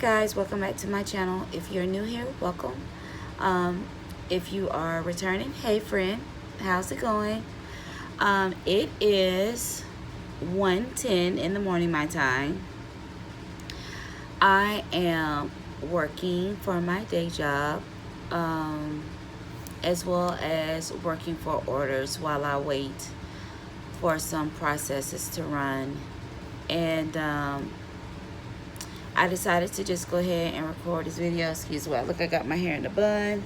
guys, welcome back to my channel. If you're new here, welcome. If you are returning, hey friend, how's it going? It is 1:10 in the morning my time. I am working for my day job, as well as working for orders while I wait for some processes to run. And I decided to just go ahead and record this video. Excuse me, look, I got my hair in a bun.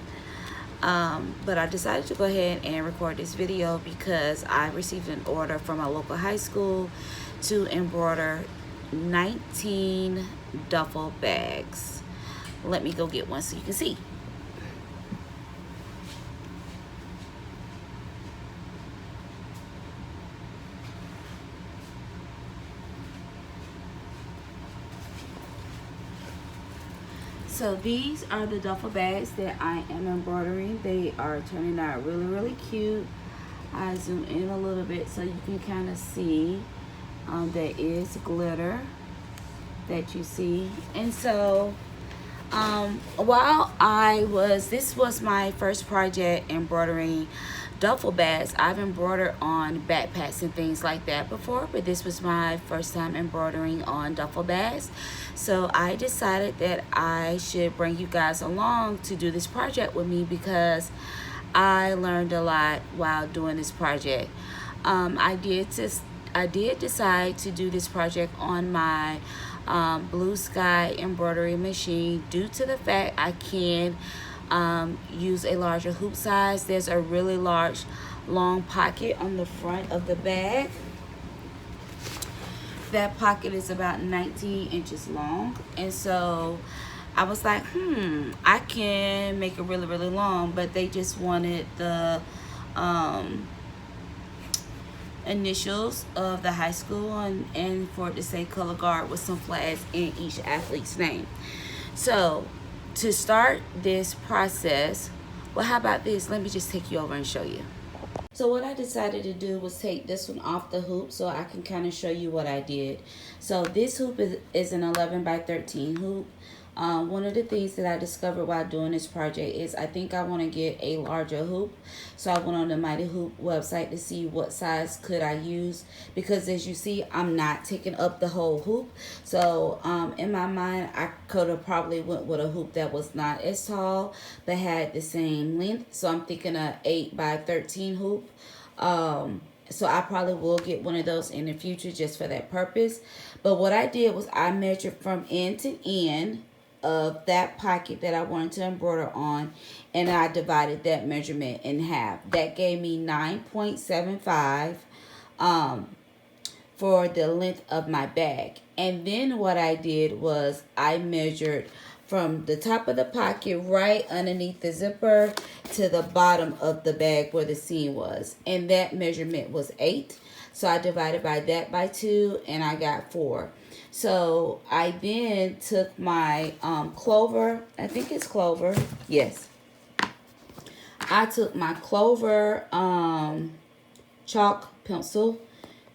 But I decided to go ahead and record this video because I received an order from a local high school to embroider 19 duffel bags. Let me go get one so you can see. So these are the duffel bags that I am embroidering. They are turning out really, really cute. I zoom in a little bit so you can kind of see. There is glitter that you see. And so while this was my first project embroidering duffel bags. I've embroidered on backpacks and things like that before, but this was my first time embroidering on duffel bags. So I decided that I should bring you guys along to do this project with me because I learned a lot while doing this project. I did decide to do this project on my blue sky embroidery machine due to the fact I can use a larger hoop size. There's a really large long pocket on the front of the bag. That pocket is about 19 inches long, and so I was like, I can make it really, really long, but they just wanted the initials of the high school and for it to say color guard with some flags in each athlete's name. So to start this process, well, how about this? Let me just take you over and show you. So what I decided to do was take this one off the hoop so I can kind of show you what I did. So this hoop is an 11 by 13 hoop. One of the things that I discovered while doing this project is I think I want to get a larger hoop. So I went on the Mighty Hoop website to see what size could I use, because as you see, I'm not taking up the whole hoop. So in my mind, I could have probably went with a hoop that was not as tall but had the same length. So I'm thinking a 8 by 13 hoop. So I probably will get one of those in the future just for that purpose. But what I did was I measured from end to end of that pocket that I wanted to embroider on, and I divided that measurement in half. That gave me 9.75 for the length of my bag. And then what I did was I measured from the top of the pocket right underneath the zipper to the bottom of the bag where the seam was, and that measurement was 8. So I divided by that by 2, and I got 4. So I then took my clover, I think it's clover, yes. I took my clover chalk pencil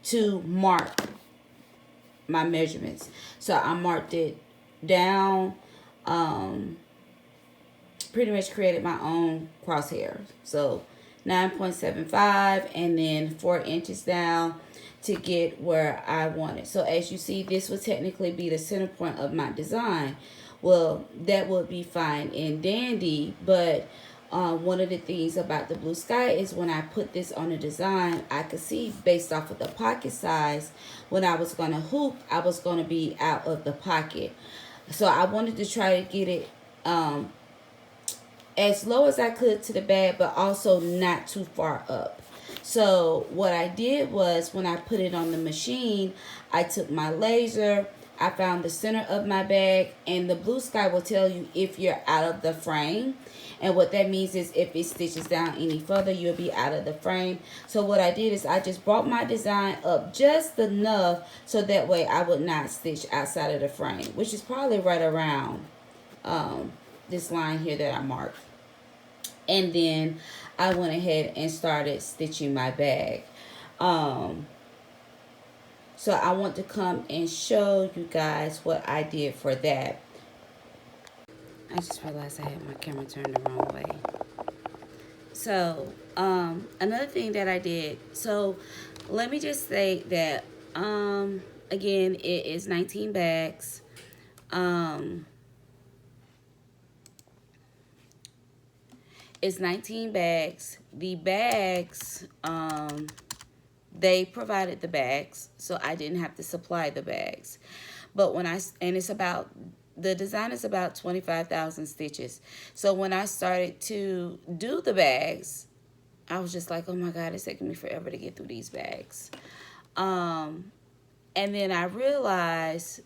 to mark my measurements. So I marked it down, pretty much created my own crosshairs. So 9.75 and then 4 inches down to get where I wanted. So as you see, this would technically be the center point of my design. Well, that would be fine and dandy, but one of the things about the blue sky is when I put this on the design, I could see based off of the pocket size, when I was going to hoop, I was going to be out of the pocket. So I wanted to try to get it as low as I could to the bag, but also not too far up. So what I did was when I put it on the machine, I took my laser, I found the center of my bag, and the blue sky will tell you if you're out of the frame. And what that means is if it stitches down any further, you'll be out of the frame. So what I did is I just brought my design up just enough so that way I would not stitch outside of the frame, which is probably right around this line here that I marked. And then I went ahead and started stitching my bag. So I want to come and show you guys what I did for that. I just realized I had my camera turned the wrong way. So, another thing that I did, so let me just say that, again, it is 19 bags. Um, it's 19 bags. The bags, they provided the bags, so I didn't have to supply the bags. But and it's about, the design is about 25,000 stitches. So when I started to do the bags, I was just like, oh my God, it's taking me forever to get through these bags. And then I realized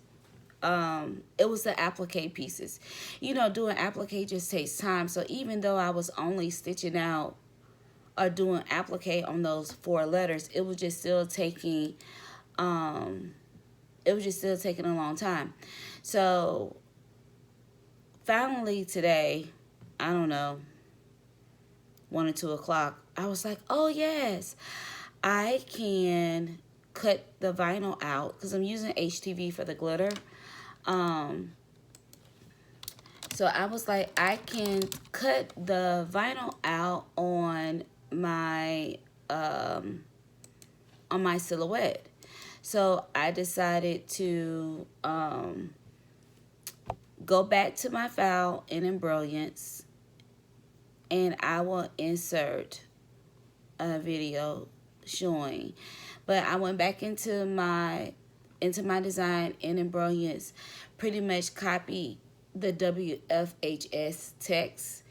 it was the applique pieces. You know, doing applique just takes time. So even though I was only stitching out or doing applique on those 4 letters, it was just still taking a long time. So finally today, I don't know, 1 or 2 o'clock, I was like, oh yes, I can cut the vinyl out because I'm using HTV for the glitter. So I was like, I can cut the vinyl out on my silhouette. So I decided to go back to my file in Embroids, and I will insert a video showing. But I went back into my design in Embroids, pretty much copied the WFHS text,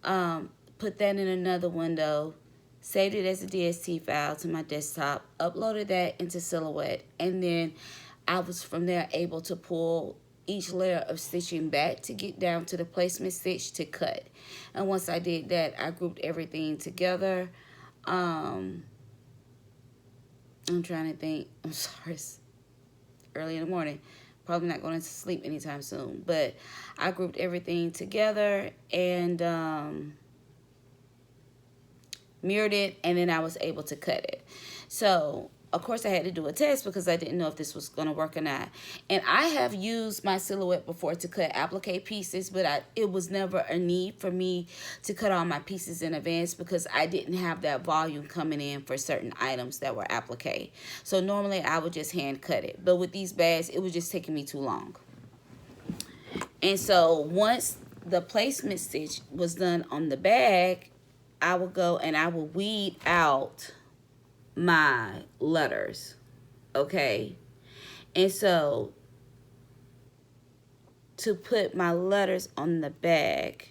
put that in another window, saved it as a DST file to my desktop, uploaded that into Silhouette, and then I was from there able to pull each layer of stitching back to get down to the placement stitch to cut. And once I did that, I grouped everything together. I'm trying to think. I'm sorry, it's early in the morning. Probably not going to sleep anytime soon. But I grouped everything together and mirrored it, and then I was able to cut it. So of course I had to do a test because I didn't know if this was going to work or not. And I have used my Silhouette before to cut applique pieces, but it was never a need for me to cut all my pieces in advance because I didn't have that volume coming in for certain items that were applique. So normally I would just hand cut it, but with these bags it was just taking me too long. And so once the placement stitch was done on the bag, I would go and I would weed out my letters, okay? And so to put my letters on the bag,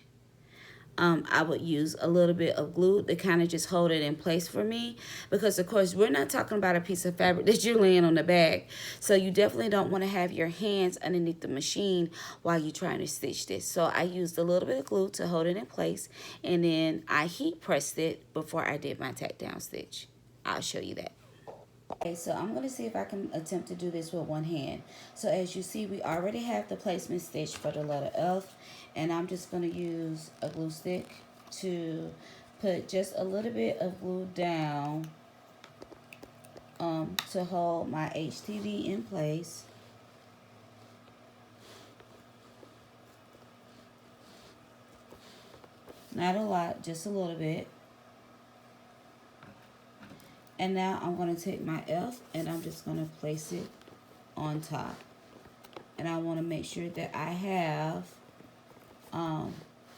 I would use a little bit of glue to kind of just hold it in place for me, because of course we're not talking about a piece of fabric that you're laying on the bag, so you definitely don't want to have your hands underneath the machine while you're trying to stitch this. So I used a little bit of glue to hold it in place, and then I heat pressed it before I did my tack down stitch. I'll show you that. Okay, so I'm going to see if I can attempt to do this with one hand. So as you see, we already have the placement stitch for the letter F, and I'm just going to use a glue stick to put just a little bit of glue down to hold my HTV in place. Not a lot, just a little bit. And now I'm going to take my F and I'm just going to place it on top. And I want to make sure that I have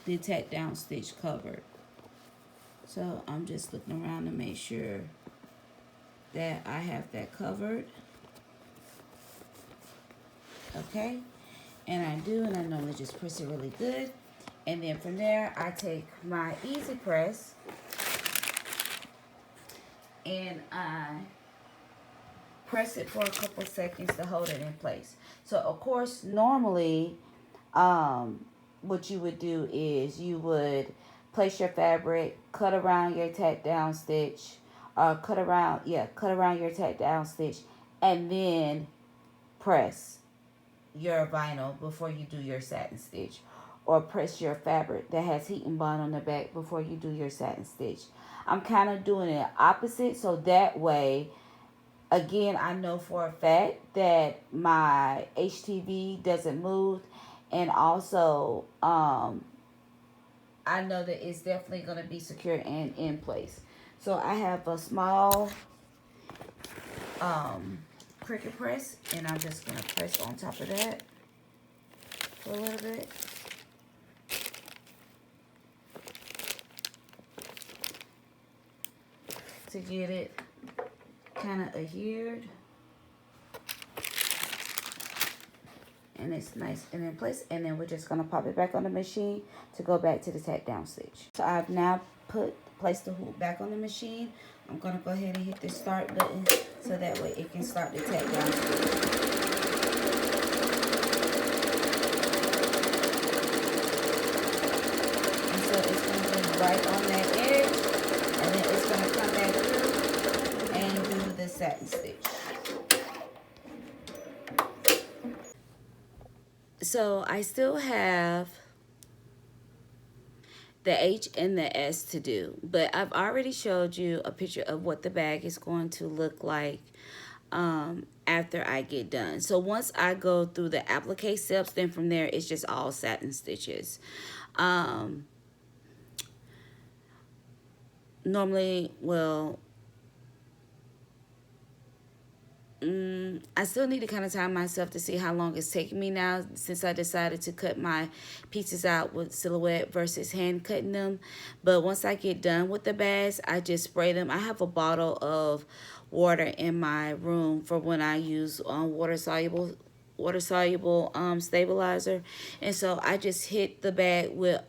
the tack down stitch covered. So I'm just looking around to make sure that I have that covered. Okay, and I do, and I normally just press it really good. And then from there, I take my easy press and I press it for a couple seconds to hold it in place. So of course, normally, what you would do is you would place your fabric, cut around your tack down stitch, or cut around your tack down stitch, and then press your vinyl before you do your satin stitch, or press your fabric that has heat and bond on the back before you do your satin stitch. I'm kind of doing it opposite, so that way, again, I know for a fact that my HTV doesn't move, And also, I know that it's definitely going to be secure and in place. So I have a small cricket press, and I'm just going to press on top of that for a little bit. To get it kind of adhered. And it's nice and in place. And then we're just going to pop it back on the machine to go back to the tack down stitch. So I've now placed the hoop back on the machine. I'm going to go ahead and hit the start button so that way it can start the tack down stitch. And so it's going to be right on that edge, and then it's going to come back through and do the satin stitch. So I still have the H and the S to do, but I've already showed you a picture of what the bag is going to look like after I get done. So once I go through the applique steps, then from there it's just all satin stitches. Normally, well, I still need to kind of time myself to see how long it's taking me now, since I decided to cut my pieces out with silhouette versus hand cutting them. But once I get done with the bags, I just spray them. I have a bottle of water in my room for when I use water soluble stabilizer, and so I just hit the bag with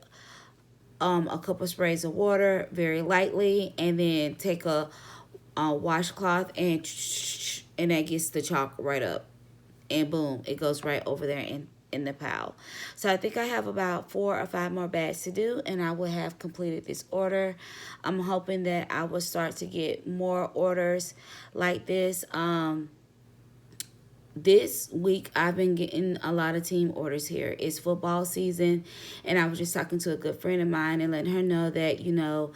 a couple sprays of water very lightly, and then take a washcloth and that gets the chalk right up, and boom, it goes right over there in the pile. So I think I have about 4 or 5 more bags to do, and I will have completed this order. I'm hoping that I will start to get more orders like this. This week I've been getting a lot of team orders here. It's football season, and I was just talking to a good friend of mine and letting her know that, you know,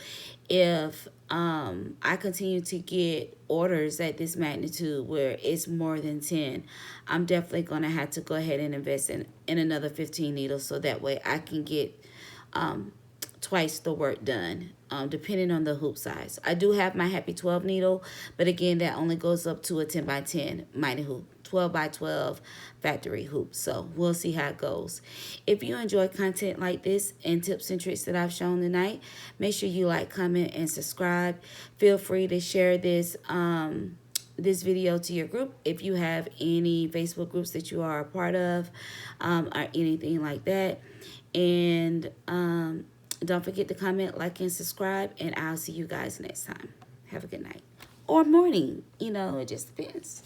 if I continue to get orders at this magnitude where it's more than 10, I'm definitely going to have to go ahead and invest in another 15 needles, so that way I can get twice the work done, depending on the hoop size. I do have my Happy 12 needle, but again, that only goes up to a 10 by 10 mighty hoop. 12 by 12 factory hoop. So we'll see how it goes. If you enjoy content like this and tips and tricks that I've shown tonight, make sure you like, comment, and subscribe. Feel free to share this this video to your group if you have any Facebook groups that you are a part of, or anything like that. And don't forget to comment, like, and subscribe, and I'll see you guys next time. Have a good night or morning, you know, it just depends.